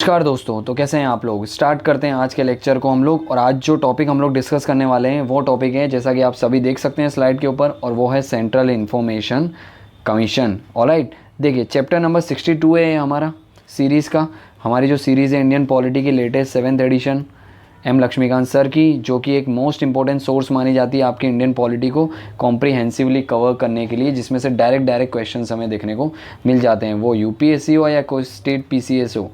नमस्कार दोस्तों, तो कैसे हैं आप लोग। स्टार्ट करते हैं आज के लेक्चर को हम लोग। और आज जो टॉपिक हम लोग डिस्कस करने वाले हैं वो टॉपिक है, जैसा कि आप सभी देख सकते हैं स्लाइड के ऊपर, और वो है सेंट्रल इन्फॉर्मेशन कमीशन। ऑलराइट, देखिए चैप्टर नंबर 62 है हमारा सीरीज़ का। हमारी जो सीरीज़ है इंडियन पॉलिटी की latest 7th edition M Laxmikanth sir की, जो कि एक मोस्ट इंपॉर्टेंट सोर्स मानी जाती है आपकी इंडियन पॉलिटी को कॉम्प्रिहेंसिवली कवर करने के लिए, जिसमें से डायरेक्ट क्वेश्चंस हमें देखने को मिल जाते हैं। वो यूपीएससी हो या कोई स्टेट पीसीएस हो,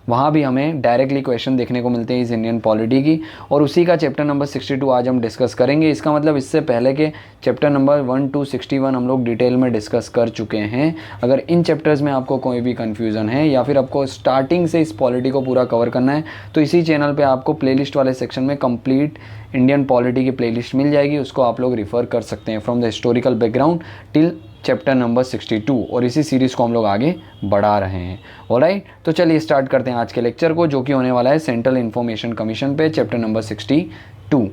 वहाँ भी हमें डायरेक्टली क्वेश्चन देखने को मिलते हैं इस इंडियन पॉलिटी की। और उसी का चैप्टर नंबर 62 आज हम डिस्कस करेंगे। इसका मतलब इससे पहले के चैप्टर नंबर 1 to 61 हम लोग डिटेल में डिस्कस कर चुके हैं। अगर इन चैप्टर्स में आपको कोई भी कन्फ्यूज़न है या फिर आपको स्टार्टिंग से इस पॉलिटी को पूरा कवर करना है, तो इसी चैनल पर आपको प्लेलिस्ट वाले सेक्शन में कंप्लीट इंडियन पॉलिटी की प्लेलिस्ट मिल जाएगी। उसको आप लोग रिफ़र कर सकते हैं from the historical background till chapter number 62। और इसी सीरीज़ को हम लोग आगे बढ़ा रहे हैं। ऑलराइट, तो चलिए स्टार्ट करते हैं आज के लेक्चर को, जो कि होने वाला है सेंट्रल इन्फॉर्मेशन कमीशन पे, चैप्टर नंबर 62।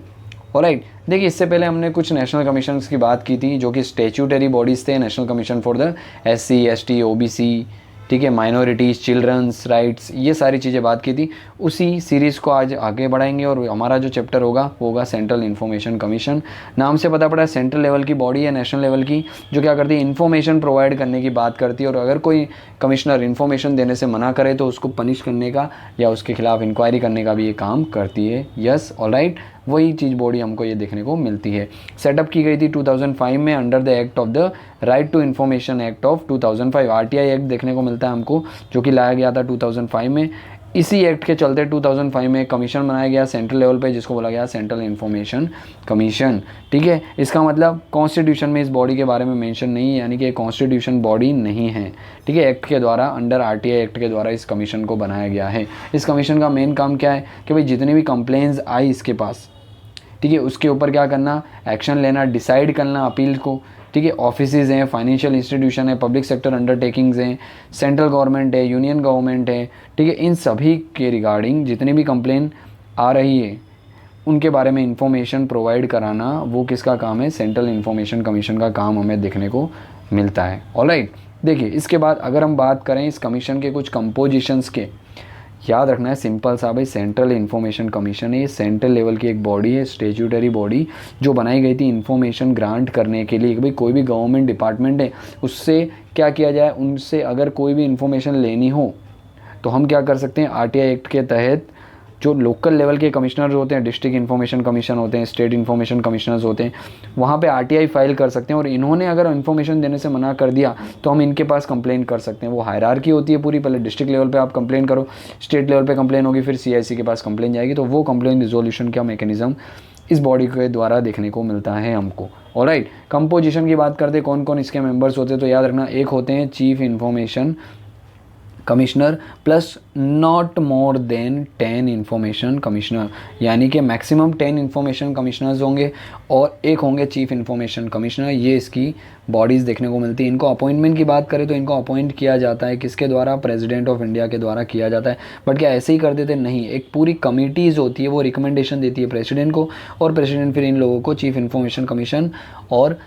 ऑलराइट, देखिए इससे पहले हमने कुछ नेशनल कमीशंस की बात की थी, जो कि स्टेच्यूटरी बॉडीज़ थे। National commission for the SC ST OBC, ठीक है, माइनॉरिटीज़, चिल्ड्रंस राइट्स, ये सारी चीज़ें बात की थी। उसी सीरीज़ को आज आगे बढ़ाएंगे और हमारा जो चैप्टर होगा वो होगा सेंट्रल इन्फॉर्मेशन कमीशन। नाम से पता पड़ा है सेंट्रल लेवल की बॉडी है, नेशनल लेवल की, जो क्या करती है, इन्फॉर्मेशन प्रोवाइड करने की बात करती है। और अगर कोई कमिश्नर इन्फॉर्मेशन देने से मना करे तो उसको पनिश करने का या उसके खिलाफ इंक्वायरी करने का भी ये काम करती है। यस, ऑलराइट, वही चीज़ बॉडी हमको ये देखने को मिलती है। सेटअप की गई थी 2005 में under the act of the right to information act of 2005। RTI act देखने को मिलता है हमको, जो कि लाया गया था 2005 में। इसी एक्ट के चलते 2005 में एक कमीशन बनाया गया सेंट्रल लेवल पे, जिसको बोला गया सेंट्रल इन्फॉर्मेशन कमीशन। ठीक है, इसका मतलब कॉन्स्टिट्यूशन में इस बॉडी के बारे में मेंशन नहीं है, यानी कि कॉन्स्टिट्यूशन बॉडी नहीं है। ठीक है, एक्ट के द्वारा, अंडर RTI एक्ट के द्वारा इस कमीशन को बनाया गया है। इस कमीशन का मेन काम क्या है कि भाई जितनी भी कंप्लेंट्स आई इसके पास, ठीक है, उसके ऊपर क्या करना, एक्शन लेना, डिसाइड करना अपील को। ठीक है, ऑफिसेज हैं, फाइनेंशियल इंस्टीट्यूशन है, पब्लिक सेक्टर अंडरटेकिंग्स हैं, सेंट्रल गवर्नमेंट है, यूनियन गवर्नमेंट है, ठीक है, इन सभी के रिगार्डिंग जितनी भी कंप्लेन आ रही है उनके बारे में इंफॉर्मेशन प्रोवाइड कराना, वो किसका काम है, सेंट्रल इन्फॉर्मेशन कमीशन का काम हमें देखने को मिलता है। ऑलराइट, देखिए इसके बाद अगर हम बात करें इस कमीशन के कुछ कंपोजिशंस के, याद रखना है सिंपल सा भाई, सेंट्रल इन्फॉर्मेशन कमीशन है, ये सेंट्रल लेवल की एक बॉडी है, स्टेच्यूटरी बॉडी, जो बनाई गई थी इन्फॉर्मेशन ग्रांट करने के लिए कि भाई कोई भी गवर्नमेंट डिपार्टमेंट है उससे क्या किया जाए, उनसे अगर कोई भी इन्फॉर्मेशन लेनी हो तो हम क्या कर सकते हैं, RTI एक्ट के तहत जो लोकल लेवल के कमिश्नर होते हैं, डिस्ट्रिक्ट इन्फॉर्मेशन कमीशन होते हैं, स्टेट इन्फॉर्मेशन कमिश्नर्स होते हैं, वहाँ पे RTI फाइल कर सकते हैं। और इन्होंने अगर इन्फॉर्मेशन देने से मना कर दिया तो हम इनके पास कंप्लेन कर सकते हैं। वो हायरार्की होती है पूरी, पहले डिस्ट्रिक्ट लेवल पे आप कंप्लेन करो, स्टेट लेवल पे कंप्लेन होगी, फिर CIC के पास कंप्लेन जाएगी। तो वो कंप्लेन रिजोल्यूशन का मैकेनिज्म इस बॉडी के द्वारा देखने को मिलता है हमको। ऑलराइट, कंपोजिशन की बात करते कौन कौन इसके मेंबर्स होते हैं, तो याद रखना, एक होते हैं chief information commissioner plus not more then 10 information commissioner, यानी कि मैक्सिमम 10 इन्फॉर्मेशन कमिश्नर्स होंगे और एक होंगे चीफ इन्फॉर्मेशन कमिश्नर। ये इसकी बॉडीज़ देखने को मिलती है। इनको अपॉइंटमेंट की बात करें तो इनको अपॉइंट किया जाता है किसके द्वारा, प्रेसिडेंट ऑफ इंडिया के द्वारा किया जाता है। बट क्या ऐसे ही कर देते, नहीं, एक पूरी कमिटीज़ होती है, वो रिकमेंडेशन देती है प्रेसिडेंट को, और प्रेसिडेंट फिर इन लोगों को चीफ इन्फॉर्मेशन कमीशन और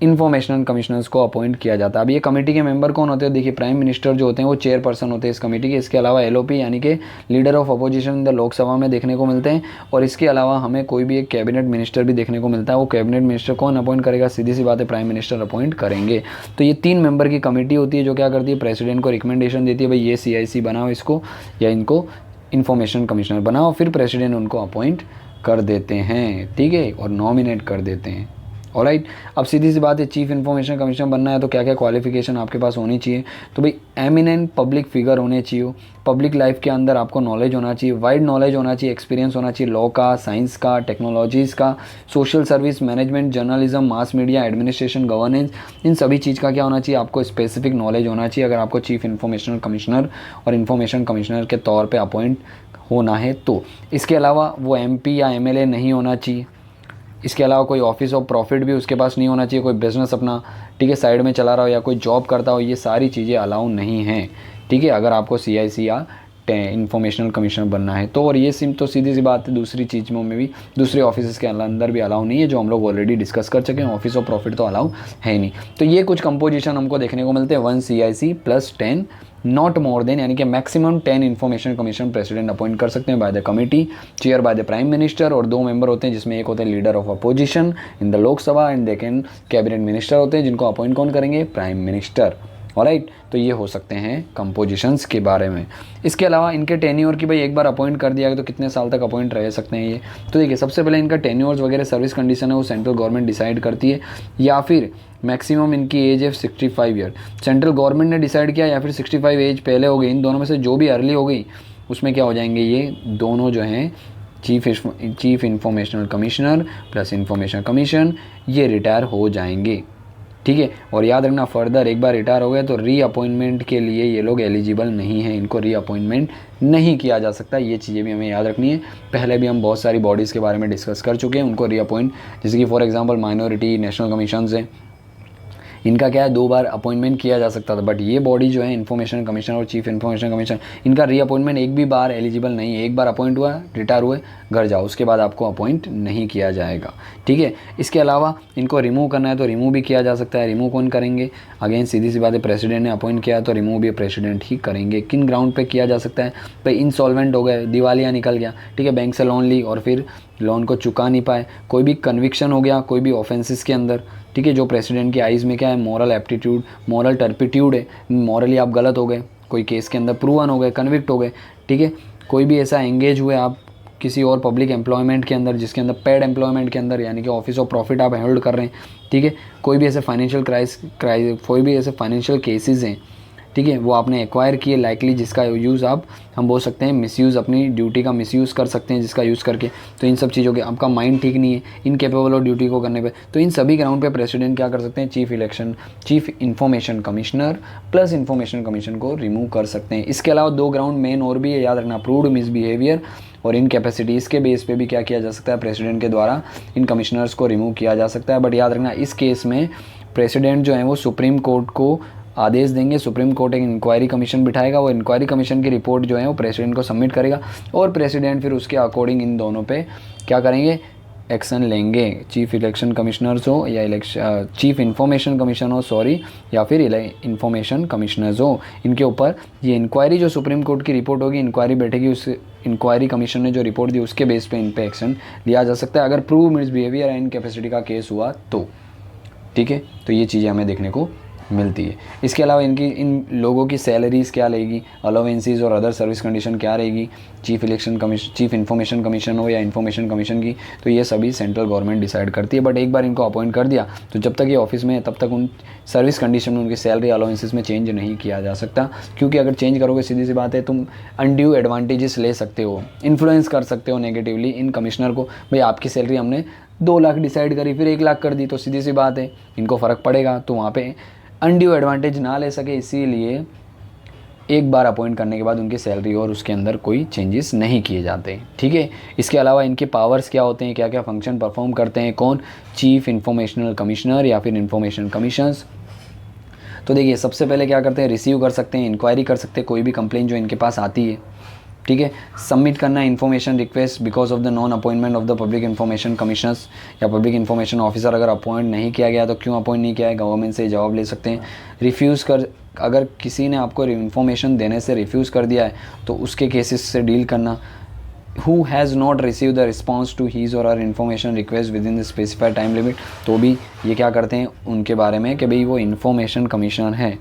इन्फॉर्मेशन कमिश्नर्स को अपॉइंट किया जाता है। अब ये कमेटी के मेंबर कौन होते हैं, देखिए प्राइम मिनिस्टर जो होते हैं वो चेयरपर्सन होते हैं इस कमेटी के। इसके अलावा LOP यानी कि leader of opposition in the Lok Sabha में देखने को मिलते हैं। और इसके अलावा हमें कोई भी एक कैबिनेट मिनिस्टर भी देखने को मिलता है। वो कैबिनेट मिनिस्टर कौन अपॉइंट करेगा, सीधी सी बात है, प्राइम मिनिस्टर अपॉइंट करेंगे। तो ये 3 मेंबर की कमेटी होती है जो क्या करती है, प्रेसिडेंट को रिकमेंडेशन देती है, भाई ये CIC बनाओ इसको, या इनको इन्फॉर्मेशन कमिश्नर बनाओ, फिर प्रेसिडेंट उनको अपॉइंट कर देते हैं, ठीक है, और नॉमिनेट कर देते हैं। ऑलराइट, अब सीधी सी बात है, चीफ इन्फॉर्मेशन कमिश्नर बनना है तो क्या क्या क्वालिफिकेशन आपके पास होनी चाहिए, तो भाई एमिनेंट पब्लिक फिगर होने चाहिए, पब्लिक लाइफ के अंदर आपको नॉलेज होना चाहिए, वाइड नॉलेज होना चाहिए, एक्सपीरियंस होना चाहिए लॉ का, साइंस का, टेक्नोलॉजीज़ का, social service, management, journalism, mass media, administration, governance, इन सभी चीज़ का क्या होना चाहिए, आपको स्पेसिफिक नॉलेज होना चाहिए अगर आपको चीफ इन्फॉर्मेशन कमिश्नर और इन्फॉर्मेशन कमिश्नर के तौर पर अपॉइंट होना है तो। इसके अलावा वो MP या MLA नहीं होना चाहिए। इसके अलावा कोई ऑफिस ऑफ प्रॉफिट भी उसके पास नहीं होना चाहिए, कोई बिजनेस अपना, ठीक है, साइड में चला रहा हो या कोई जॉब करता हो, ये सारी चीज़ें अलाउ नहीं हैं। ठीक है, अगर आपको CIC या इंफॉर्मेशनल कमिश्नर बनना है तो। और ये सिम तो सीधी सी बात है, दूसरी चीज़ों में भी, दूसरे ऑफिस के अंदर भी अलाउ नहीं है, जो हम लोग ऑलरेडी डिस्कस कर चुके हैं। ऑफिस ऑफ प्रॉफिट तो अलाउ है ही नहीं। तो ये कुछ कंपोजिशन हमको देखने को मिलते हैं 1 CIC plus 10 not more than, यानी कि maximum 10 information commission president appoint कर सकते हैं by the committee, chair by the prime minister, और 2 मेंबर होते हैं जिसमें एक होते हैं leader of opposition in the Lok Sabha and second cabinet minister होते हैं जिनको अपॉइंट कौन करेंगे, प्राइम मिनिस्टर। ऑलराइट, तो ये हो सकते हैं कंपोजिशंस के बारे में। इसके अलावा इनके टेन्योर की भाई एक बार अपॉइंट कर दिया गया तो कितने साल तक अपॉइंट रह सकते हैं ये। तो देखिए सबसे पहले इनका टेन्योर्स वगैरह सर्विस कंडीशन है वो सेंट्रल गवर्नमेंट डिसाइड करती है, या फिर मैक्सिमम इनकी एज है 65 ईयर, सेंट्रल गवर्नमेंट ने डिसाइड किया, या फिर 65 एज पहले हो गई। इन दोनों में से जो भी अर्ली हो गई उसमें क्या हो जाएंगे, ये दोनों जो हैं chief informational commissioner plus information commission, ये रिटायर हो जाएंगे। ठीक है, और याद रखना फर्दर एक बार रिटायर हो गए तो री अपॉइंटमेंट के लिए ये लोग एलिजिबल नहीं है, इनको री अपॉइंटमेंट नहीं किया जा सकता। ये चीज़ें भी हमें याद रखनी है। पहले भी हम बहुत सारी बॉडीज़ के बारे में डिस्कस कर चुके हैं, उनको री अपॉइंट, जैसे कि for example minority national commission है, इनका क्या है 2 बार अपॉइंटमेंट किया जा सकता था, बट ये बॉडी जो है इन्फॉर्मेशन कमीशन और चीफ इन्फॉर्मेशन कमीशन, इनका री अपॉइंटमेंट एक भी बार एलिजिबल नहीं है। एक बार अपॉइंट हुआ, रिटायर हुए, घर जाओ, उसके बाद आपको अपॉइंट नहीं किया जाएगा। ठीक है, इसके अलावा इनको रिमूव करना है तो रिमूव भी किया जा सकता है। रिमूव कौन करेंगे, अगेन सीधी सी बात है, प्रेसिडेंट ने अपॉइंट किया तो रिमूव भी प्रेसिडेंट ही करेंगे। किन ग्राउंड पे किया जा सकता है, भाई इंसॉल्वेंट हो गए, दिवालिया निकल गया, ठीक है, बैंक से लोन ली और फिर लोन को चुका नहीं पाए, कोई भी कन्विक्शन हो गया कोई भी ऑफेंसेस के अंदर, ठीक है, जो प्रेसिडेंट की आइज़ में क्या है मॉरल एप्टीट्यूड, मॉरल टर्पिट्यूड है, मॉरली आप गलत हो गए, कोई केस के अंदर प्रूवन हो गए, कन्विक्ट हो गए, ठीक है, कोई भी ऐसा एंगेज हुए आप किसी और पब्लिक एम्प्लॉयमेंट के अंदर जिसके अंदर पेड एम्प्लॉयमेंट के अंदर, यानी कि ऑफिस ऑफ प्रॉफिट आप होल्ड कर रहे हैं, ठीक है, कोई भी ऐसे फाइनेंशियल कोई भी ऐसे फाइनेंशियल केसेस हैं, ठीक है, वो आपने एक्वायर किए लाइकली, जिसका यूज़ आप हम बोल सकते हैं मिसयूज़, अपनी ड्यूटी का मिसयूज़ कर सकते हैं जिसका यूज़ करके, तो इन सब चीज़ों के आपका माइंड ठीक नहीं है इनकेपेबल ऑफ ड्यूटी को करने पे, तो इन सभी ग्राउंड पे प्रेसिडेंट क्या कर सकते हैं, chief information commissioner plus information commission को रिमूव कर सकते हैं। इसके अलावा 2 ग्राउंड मेन और भी है, याद रखना, अप्रूव्ड मिसबिहेवियर और इनकैपेसिटीज़ के बेस पे भी क्या किया जा सकता है, प्रेसिडेंट के द्वारा इन कमिश्नर्स को रिमूव किया जा सकता है। बट याद रखना इस केस में प्रेसिडेंट जो है वो सुप्रीम कोर्ट को आदेश देंगे, सुप्रीम कोर्ट एक इंक्वायरी कमीशन बिठाएगा, वो इंक्वायरी कमीशन की रिपोर्ट जो है वो प्रेसिडेंट को सबमिट करेगा और प्रेसिडेंट फिर उसके अकॉर्डिंग इन दोनों पे क्या करेंगे, एक्शन लेंगे। चीफ इलेक्शन कमिश्नर्स हो या चीफ इंफॉर्मेशन कमीशन हो सॉरी, या फिर इंफॉर्मेशन कमिश्नर्स हो, इनके ऊपर ये इंक्वायरी जो सुप्रीम कोर्ट की रिपोर्ट होगी, इंक्वायरी बैठेगी, उस इंक्वायरी कमीशन ने जो रिपोर्ट दी उसके बेस पे इन पे एक्शन लिया जा सकता है अगर प्रूव मिसबिहेवियर एंड कैपेसिटी का केस हुआ तो। ठीक है, तो ये चीज़ें हमें देखने को मिलती है। इसके अलावा इन लोगों की सैलरीज़ क्या रहेगी, अलावेंसीज और अदर सर्विस कंडीशन क्या रहेगी, चीफ इंफॉर्मेशन कमीशन हो या इंफॉर्मेशन कमीशन की, तो ये सभी सेंट्रल गवर्नमेंट डिसाइड करती है। बट एक बार इनको अपॉइंट कर दिया तो जब तक ये ऑफिस में है तब तक उन सर्विस कंडीशन में उनकी सैलरी अलावेंसेस में चेंज नहीं किया जा सकता, क्योंकि अगर चेंज करोगे सीधी सी बात है तुम अनड्यू एडवांटेजेस ले सकते हो, इन्फ्लुएंस कर सकते हो नेगेटिवली इन कमिश्नर को। भाई आपकी सैलरी हमने 2 लाख डिसाइड करी फिर 1 लाख कर दी, तो सीधी सी बात है इनको फ़र्क पड़ेगा, तो वहाँ पे अनड्यू एडवांटेज ना ले सके, इसीलिए एक बार अपॉइंट करने के बाद उनकी सैलरी और उसके अंदर कोई चेंजेस नहीं किए जाते। ठीक है, इसके अलावा इनके पावर्स क्या होते हैं, क्या क्या फंक्शन परफॉर्म करते हैं कौन, चीफ इंफॉर्मेशनल कमिश्नर या फिर इंफॉर्मेशन कमीशंस। तो देखिए सबसे पहले क्या करते हैं, रिसीव कर सकते हैं, इंक्वायरी कर सकते हैं कोई भी कंप्लेंट जो इनके पास आती है, ठीक है, सबमिट करना information request because of the non appointment of the public information commissioners या पब्लिक इन्फॉर्मेशन ऑफिसर, अगर अपॉइंट नहीं किया गया तो क्यों अपॉइंट नहीं किया है, गवर्नमेंट से जवाब ले सकते हैं। रिफ्यूज़ कर, अगर किसी ने आपको इन्फॉर्मेशन देने से रिफ्यूज़ कर दिया है तो उसके केसेस से डील करना। Who has not receive the response to his or her information request within the specified time limit, तो भी ये क्या करते हैं उनके बारे में कि भाई वो इन्फॉर्मेशन कमीशन है।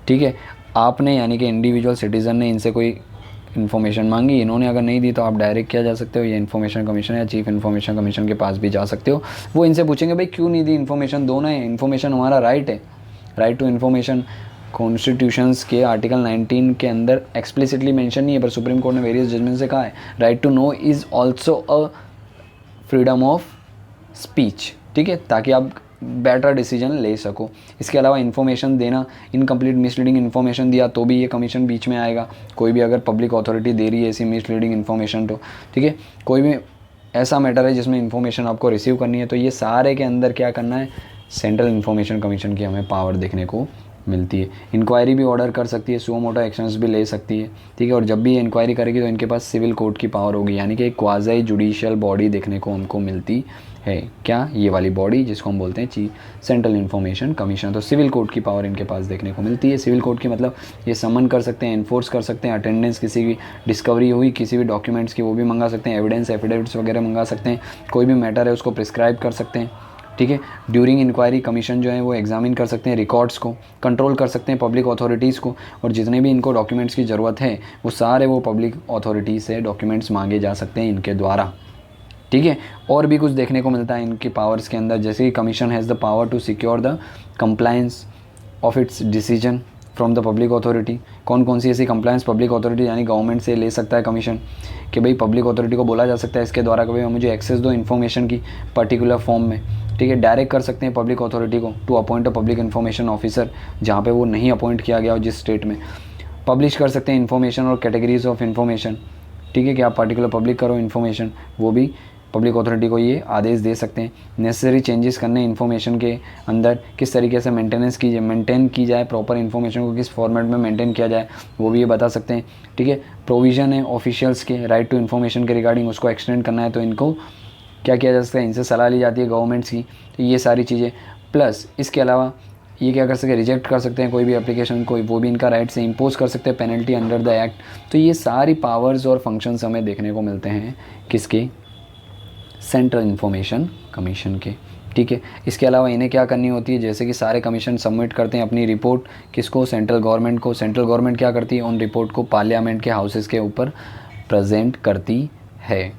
ठीक है, आपने यानी कि इंडिविजुअल सिटीज़न ने इनसे कोई इन्फॉर्मेशन मांगी, इन्होंने अगर नहीं दी तो आप डायरेक्ट क्या जा सकते हो, ये इन्फॉर्मेशन कमीशन या चीफ इन्फॉर्मेशन कमीशन के पास भी जा सकते हो। वो इनसे पूछेंगे भाई क्यों नहीं दी इन्फॉर्मेशन, दो ना है, इन्फॉर्मेशन हमारा राइट है, राइट टू इन्फॉर्मेशन कॉन्स्टिट्यूशंस के आर्टिकल 19 के अंदर एक्सप्लिसिटली मेंशन नहीं है, पर सुप्रीम कोर्ट ने वेरियस जजमेंट से कहा है right to know is also a freedom of speech. ठीक है, ताकि आप बेटर डिसीजन ले सको। इसके अलावा इन्फॉर्मेशन देना, इनकम्प्लीट मिसलीडिंग इन्फॉर्मेशन दिया तो भी ये कमीशन बीच में आएगा। कोई भी अगर पब्लिक अथॉरिटी दे रही है ऐसी मिसलीडिंग इन्फॉर्मेशन तो ठीक है, कोई भी ऐसा मैटर है जिसमें इन्फॉर्मेशन आपको रिसीव करनी है, तो ये सारे के अंदर क्या करना है, सेंट्रल इन्फॉर्मेशन कमीशन की हमें पावर देखने को मिलती है। इंक्वायरी भी ऑर्डर कर सकती है, सुओ मोटो एक्शंस भी ले सकती है, ठीक है। और जब भी ये इंक्वायरी करेगी तो इनके पास सिविल कोर्ट की पावर होगी, यानी कि एक क्वाज़ी जुडिशियल बॉडी देखने को हमको मिलती है। क्या? ये वाली बॉडी जिसको हम बोलते हैं सेंट्रल इन्फॉर्मेशन कमीशन। तो सिविल कोर्ट की पावर इनके पास देखने को मिलती है। सिविल कोर्ट की मतलब ये समन कर सकते हैं, इन्फोर्स कर सकते हैं, अटेंडेंस किसी की डिस्कवरी हुई किसी भी डॉक्यूमेंट्स की वो भी मंगा सकते हैं, एविडेंस एफिडेविट्स वगैरह मंगा सकते हैं, कोई भी मैटर है उसको प्रिस्क्राइब कर सकते हैं, ठीक है। ड्यूरिंग इंक्वायरी कमीशन जो है वो एग्जामिन कर सकते हैं रिकॉर्ड्स को, कंट्रोल कर सकते हैं पब्लिक अथॉरिटीज़ को, और जितने भी इनको डॉक्यूमेंट्स की ज़रूरत है वो सारे वो पब्लिक अथॉरिटीज़ से डॉक्यूमेंट्स मांगे जा सकते हैं इनके द्वारा, ठीक है। और भी कुछ देखने को मिलता है इनकी पावर्स के अंदर, जैसे कि commission has the power to secure the compliance of its decision from the public authority. कौन कौन सी ऐसी कंप्लायंस पब्लिक अथॉरिटी यानी गवर्नमेंट से ले सकता है कमीशन, कि भाई पब्लिक अथॉरिटी को बोला जा सकता है इसके द्वारा कि भाई मुझे एक्सेस दो इन्फॉर्मेशन की पर्टिकुलर फॉर्म में, ठीक है। डायरेक्ट कर सकते हैं पब्लिक अथॉरिटी को to appoint a public information officer जहाँ पे वो नहीं अपॉइंट किया गया हो जिस स्टेट में। पब्लिश कर सकते हैं इन्फॉर्मेशन और कैटेगरीज ऑफ इन्फॉर्मेशन, ठीक है, कि आप पर्टिकुलर पब्लिक करो इन्फॉर्मेशन, वो भी पब्लिक अथॉरिटी को ये आदेश दे सकते हैं। नेसेसरी चेंजेस करने इन्फॉर्मेशन के अंदर, किस तरीके से मेंटेन की जाए प्रॉपर इन्फॉर्मेशन को, किस फॉर्मेट में मेंटेन किया जाए वो भी ये बता सकते हैं, ठीक है। प्रोविज़न है ऑफिशियल्स के राइट टू इन्फॉर्मेशन के रिगार्डिंग, उसको एक्सटेंड करना है तो इनको क्या किया जा सकता है, इनसे सलाह ली जाती है गवर्नमेंट्स की, तो ये सारी चीज़ें। प्लस इसके अलावा ये क्या कर सकते हैं, रिजेक्ट कर सकते हैं कोई भी एप्लीकेशन, कोई वो भी इनका राइट से इम्पोज कर सकते हैं पेनल्टी अंडर द एक्ट। तो ये सारी पावर्स और फंक्शंस हमें देखने को मिलते हैं किसके, सेंट्रल इन्फॉर्मेशन कमीशन के, ठीक है। इसके अलावा इन्हें क्या करनी होती है, जैसे कि सारे कमीशन सबमिट करते हैं अपनी रिपोर्ट किसको, सेंट्रल गवर्नमेंट को। सेंट्रल गवर्नमेंट क्या करती है, उन रिपोर्ट को पार्लियामेंट के हाउसेस के ऊपर प्रेजेंट करती है,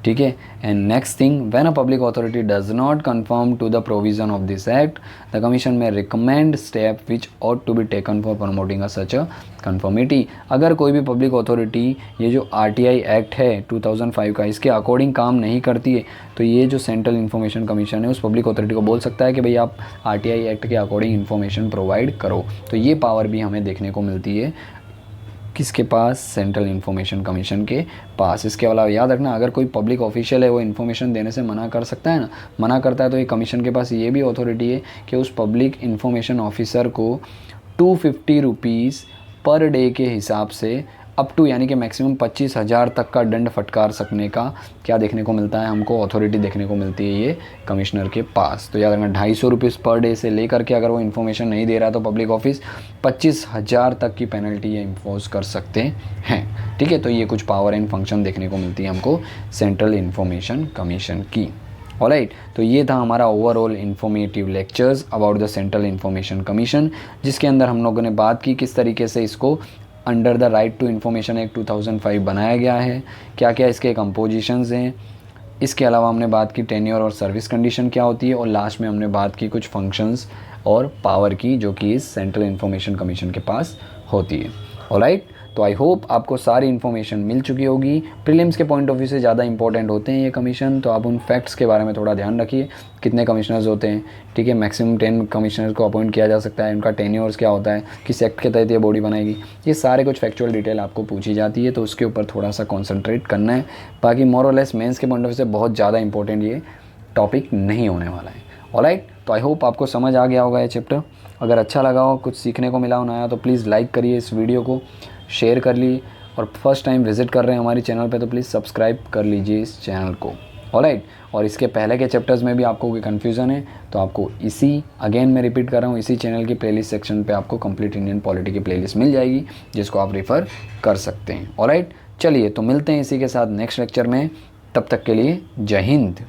ठीक है। And next thing, when a public authority does not conform to the provision of this act the commission may recommend step which ought to be taken for promoting a such a conformity. अगर कोई भी public authority ये जो RTI act है 2005 का इसके according काम नहीं करती है तो ये जो सेंट्रल इन्फॉर्मेशन कमीशन है उस पब्लिक अथॉरिटी को बोल सकता है कि भाई आप RTI एक्ट के अकॉर्डिंग इन्फॉर्मेशन प्रोवाइड करो। तो ये पावर भी हमें देखने को मिलती है किसके पास, सेंट्रल इन्फॉर्मेशन कमीशन के पास। इसके अलावा याद रखना, अगर कोई पब्लिक ऑफिशियल है वो इन्फॉर्मेशन देने से मना कर सकता है ना, मना करता है तो ये कमीशन के पास ये भी अथॉरिटी है कि उस पब्लिक इन्फॉर्मेशन ऑफिसर को 250 रुपीज़ पर डे के हिसाब से अप टू यानी कि मैक्सिमम 25,000 तक का दंड फटकार सकने का क्या देखने को मिलता है, हमको अथॉरिटी देखने को मिलती है ये कमिश्नर के पास। तो याद रखना 250 रुपीज़ पर डे से लेकर के अगर वो इन्फॉर्मेशन नहीं दे रहा तो पब्लिक ऑफिस 25,000 तक की पेनल्टी ये इम्पोज कर सकते हैं, ठीक है। तो ये कुछ पावर एंड फंक्शन देखने को मिलती है हमको सेंट्रल इन्फॉर्मेशन कमीशन की। ऑलराइट, तो ये था हमारा overall informative lectures about the central information commission, जिसके अंदर हम लोगों ने बात की किस तरीके से इसको under the right to information act 2005 बनाया गया है, क्या क्या इसके कंपोजिशंस हैं। इसके अलावा हमने बात की टेन्योर और सर्विस कंडीशन क्या होती है, और लास्ट में हमने बात की कुछ फंक्शंस और पावर की जो कि इस सेंट्रल इन्फॉर्मेशन कमीशन के पास होती है। ऑलराइट, तो आई होप आपको सारी इन्फॉर्मेशन मिल चुकी होगी। प्रीलिम्स के पॉइंट ऑफ व्यू से ज़्यादा इंपॉर्टेंट होते हैं ये कमीशन, तो आप उन फैक्ट्स के बारे में थोड़ा ध्यान रखिए। कितने कमिश्नर्स होते हैं, ठीक है, मैक्सिमम 10 कमिश्नर्स को अपॉइंट किया जा सकता है, उनका टेन्योर्स क्या होता है, किस एक्ट के तहत ये बॉडी बनाएगी, ये सारे कुछ फैक्चुअल डिटेल आपको पूछी जाती है, तो उसके ऊपर थोड़ा सा कॉन्सेंट्रेट करना है। बाकी मोर और लेस मेंस के पॉइंट ऑफ व्यू से बहुत ज़्यादा इंपॉर्टेंट ये टॉपिक नहीं होने वाला है। ऑलराइट, तो आई होप आपको समझ आ गया होगा ये चैप्टर। अगर अच्छा लगा हो, कुछ सीखने को मिला हो नया, तो प्लीज़ लाइक करिए इस वीडियो को, शेयर कर लीजिए, और फर्स्ट टाइम विजिट कर रहे हैं हमारी चैनल पे तो प्लीज़ सब्सक्राइब कर लीजिए इस चैनल को। ऑलराइट, और इसके पहले के चैप्टर्स में भी आपको कोई कन्फ्यूज़न है तो आपको इसी अगेन मैं रिपीट कर रहा हूँ, इसी चैनल की प्लेलिस्ट सेक्शन पे आपको कंप्लीट इंडियन पॉलिटी की प्लेलिस्ट मिल जाएगी जिसको आप रेफ़र कर सकते हैं। ऑलराइट, चलिए तो मिलते हैं इसी के साथ नेक्स्ट लेक्चर में, तब तक के लिए जय हिंद।